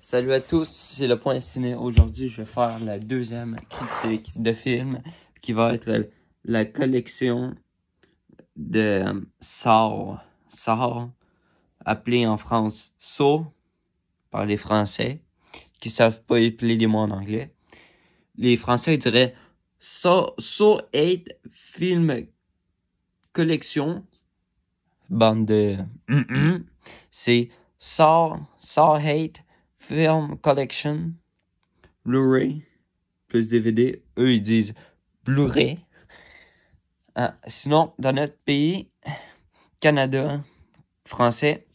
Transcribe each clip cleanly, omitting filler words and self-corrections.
Salut à tous, c'est le Point Ciné. Aujourd'hui, je vais faire la deuxième critique de film qui va être la collection de Saw, appelé en France Saw par les Français qui savent pas épeler les mots en anglais. Les Français diraient Saw 8 film collection. Bande de c'est Saw 8 Film Collection, Blu-ray, plus DVD. Eux, ils disent Blu-ray. Sinon, dans notre pays, Canada, français,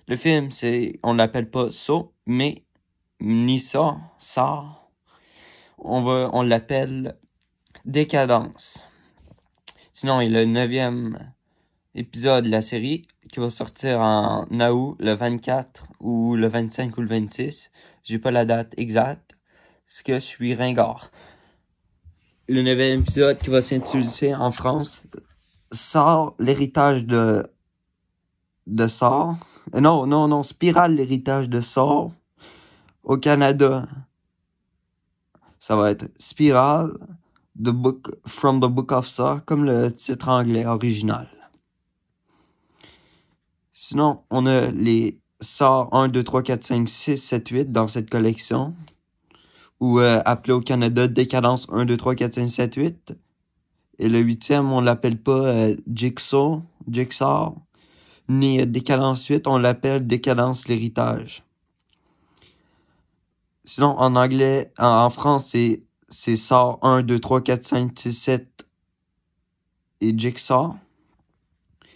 le film, on l'appelle pas Saw, mais ni ça, on l'appelle Décadence. Sinon, il y a le 9e épisode de la série qui va sortir en août, le 24 ou le 25 ou le 26. J'ai pas la date exacte, parce que je suis ringard. Le 9e épisode qui va s'intituler en France, Saw, l'héritage de Saw. Non, Spirale, l'héritage de Saw. Au Canada, ça va être Spirale, from the Book of Saw, comme le titre anglais original. Sinon, on a les Saw 1, 2, 3, 4, 5, 6, 7, 8 dans cette collection. Ou appelé au Canada Décadence 1, 2, 3, 4, 5, 7, 8. Et le 8e, on l'appelle pas Jigsaw, ni Décadence 8, on l'appelle Décadence l'héritage. Sinon, en anglais, en France, c'est Saw 1, 2, 3, 4, 5, 6, 7 et Jigsaw.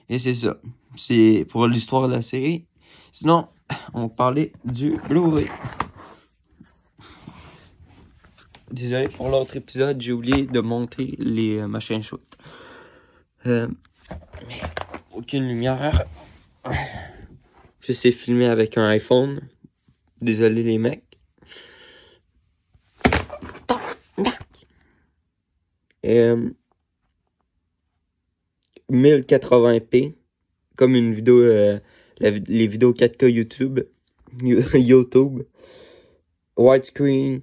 Et c'est ça. C'est pour l'histoire de la série. Sinon, on parlait du Blu-ray. Désolé pour l'autre épisode, j'ai oublié de monter les machines shoot. Mais aucune lumière. Je sais filmer avec un iPhone. Désolé les mecs. 1080p. Comme une vidéo, les vidéos 4K YouTube. Widescreen.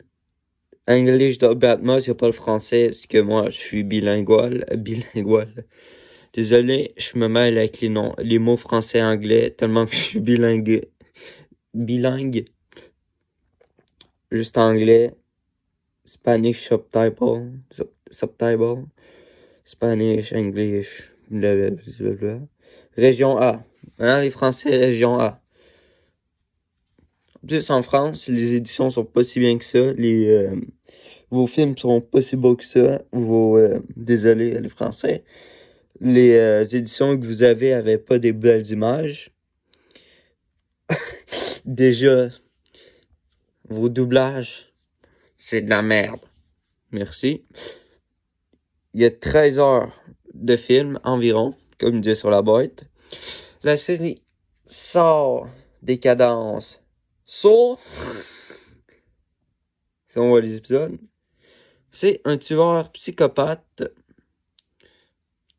English Dolby Atmos, y'a pas le français, parce que moi, je suis bilingual. Désolé, je me mêle avec les mots français et anglais, tellement que je suis bilingue. Juste anglais. Spanish subtitle. Spanish, English, blablabla. Région A. Hein, les Français, région A. En plus, en France, les éditions sont pas si bien que ça. Vos films seront pas si beaux que ça. Désolé, les Français. Les éditions que vous avez avaient pas des belles images. Déjà, vos doublages, c'est de la merde. Merci. Il y a 13 heures de film environ, comme dit sur la boîte. La série sort Décadence. Saw, si on voit les épisodes, c'est un tueur psychopathe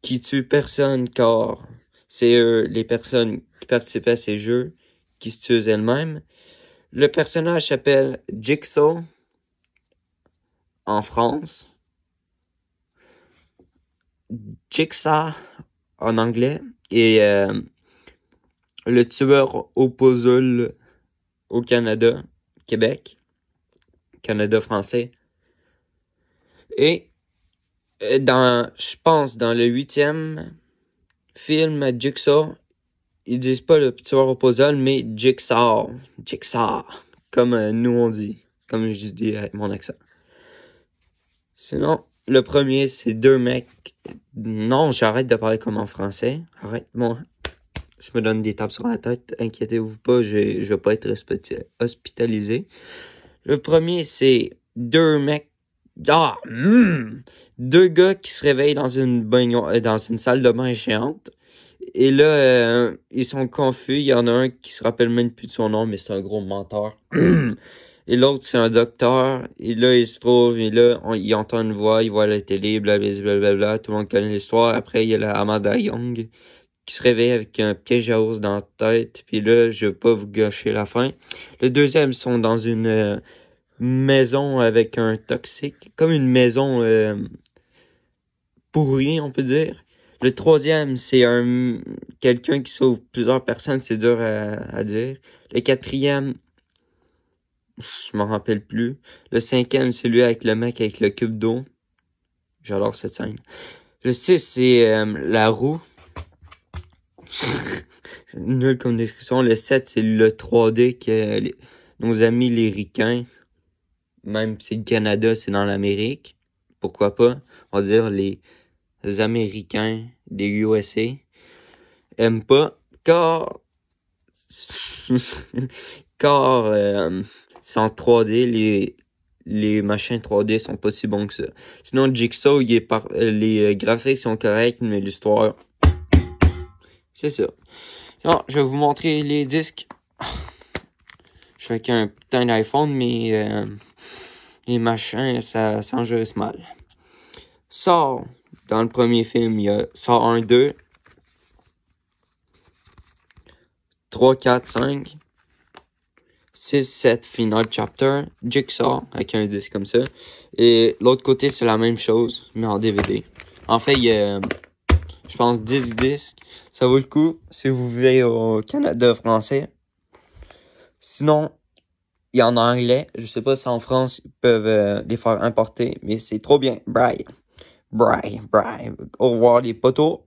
qui tue personne car c'est les personnes qui participaient à ces jeux qui se tuent elles-mêmes. Le personnage s'appelle Jigsaw en France. Jigsaw en anglais. Et le tueur au puzzle au Canada, Québec, Canada français. Et je pense, dans le 8e film Jigsaw, ils disent pas le tueur au puzzle, mais Jigsaw, comme nous on dit, comme je dis avec mon accent. Sinon, le premier, c'est deux mecs. Non, j'arrête de parler comme en français. Arrête, moi. Je me donne des tapes sur la tête. Inquiétez-vous pas, je vais pas être hospitalisé. Le premier, c'est deux mecs. Deux gars qui se réveillent dans une salle de bain géante. Et là, ils sont confus. Il y en a un qui se rappelle même plus de son nom, mais c'est un gros menteur. Et l'autre, c'est un docteur. Et là, il se trouve, et là, il entend une voix, il voit la télé, blablabla. Tout le monde connaît l'histoire. Après, il y a la Amanda Young qui se réveille avec un piège à ours dans la tête. Puis là, je vais pas vous gâcher la fin. Le deuxième, ils sont dans une maison avec un toxique. Comme une maison pourrie, on peut dire. Le troisième, c'est quelqu'un qui sauve plusieurs personnes. C'est dur à dire. Le quatrième, je m'en rappelle plus. Le cinquième, c'est lui avec le mec avec le cube d'eau. J'adore cette scène. Le 6, c'est la roue. C'est nul comme description. Le 7, c'est le 3D que nos amis les ricains, même si le Canada, c'est dans l'Amérique. Pourquoi pas? On va dire les Américains des USA aiment pas, car c'est en 3D, les machins 3D sont pas si bons que ça. Sinon, Jigsaw, les graphiques sont corrects, mais l'histoire, c'est ça. Sinon, je vais vous montrer les disques. Je suis avec un putain d'iPhone, mais les machins, ça s'enregistre mal. Saw, dans le premier film, il y a Saw 1, 2, 3, 4, 5, 6, 7, Final Chapter, Jigsaw, avec un disque comme ça. Et l'autre côté, c'est la même chose, mais en DVD. En fait, il y a, je pense, 10 disques. Ça vaut le coup si vous vivez au Canada français. Sinon, il y en a en anglais. Je sais pas si en France, ils peuvent les faire importer, mais c'est trop bien. Bye. Au revoir les potos.